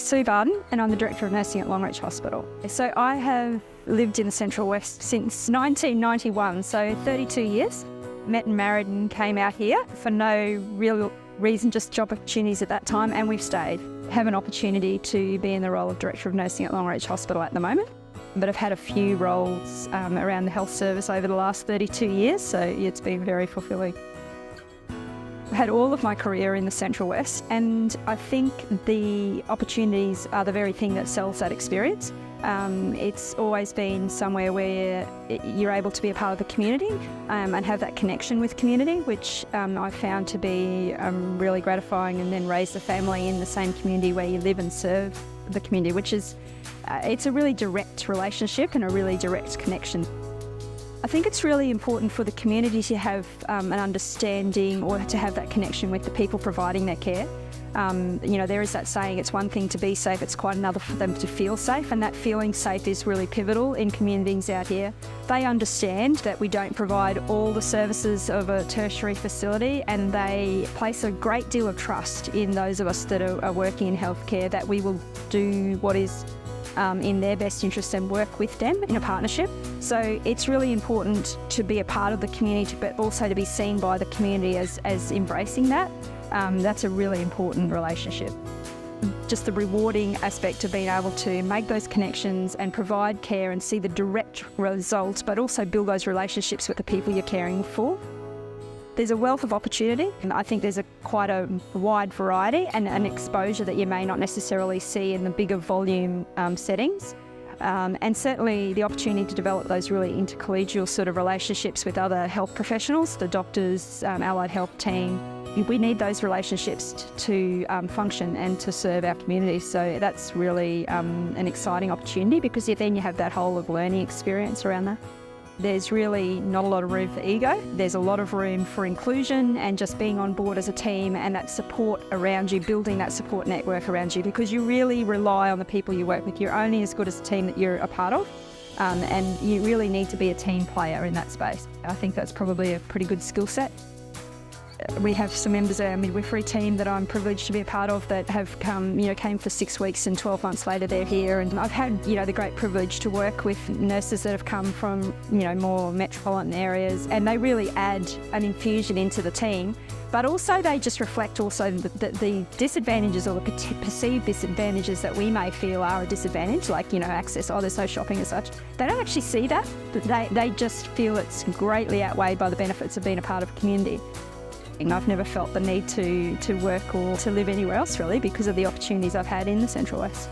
Sue Bardon and I'm the Director of Nursing at Longreach Hospital. So I have lived in the Central West since 1991, so 32 years. Met and married and came out here for no real reason, just job opportunities at that time, and we've stayed. Have an opportunity to be in the role of Director of Nursing at Longreach Hospital at the moment, but I've had a few roles around the health service over the last 32 years, so it's been very fulfilling. I've had all of my career in the Central West, and I think the opportunities are the very thing that sells that experience. It's always been somewhere where you're able to be a part of the community and have that connection with community, which I found to be really gratifying, and then raise the family in the same community where you live and serve the community, which is, it's a really direct relationship and a really direct connection. I think it's really important for the community to have an understanding or to have that connection with the people providing their care. There is that saying, it's one thing to be safe, it's quite another for them to feel safe, and that feeling safe is really pivotal in communities out here. They understand that we don't provide all the services of a tertiary facility, and they place a great deal of trust in those of us that are working in healthcare, that we will do what is in their best interest and work with them in a partnership. So it's really important to be a part of the community, but also to be seen by the community as embracing that. That's a really important relationship. Just the rewarding aspect of being able to make those connections and provide care and see the direct results, but also build those relationships with the people you're caring for. There's a wealth of opportunity, and I think there's quite a wide variety and an exposure that you may not necessarily see in the bigger volume settings. And certainly the opportunity to develop those really intercollegial sort of relationships with other health professionals, the doctors, allied health team. We need those relationships to function and to serve our communities. So that's really an exciting opportunity, because then you have that whole of learning experience around that. There's really not a lot of room for ego. There's a lot of room for inclusion and just being on board as a team, and that support around you, building that support network around you, because you really rely on the people you work with. You're only as good as the team that you're a part of, and you really need to be a team player in that space. I think that's probably a pretty good skill set. We have some members of our midwifery team that I'm privileged to be a part of that have came for 6 weeks, and 12 months later they're here. And I've had, the great privilege to work with nurses that have come from, more metropolitan areas, and they really add an infusion into the team. But also they just reflect the disadvantages or the perceived disadvantages that we may feel are a disadvantage, like, access, there's no shopping as such. They don't actually see that, but they just feel it's greatly outweighed by the benefits of being a part of a community. I've never felt the need to work or to live anywhere else, really, because of the opportunities I've had in the Central West.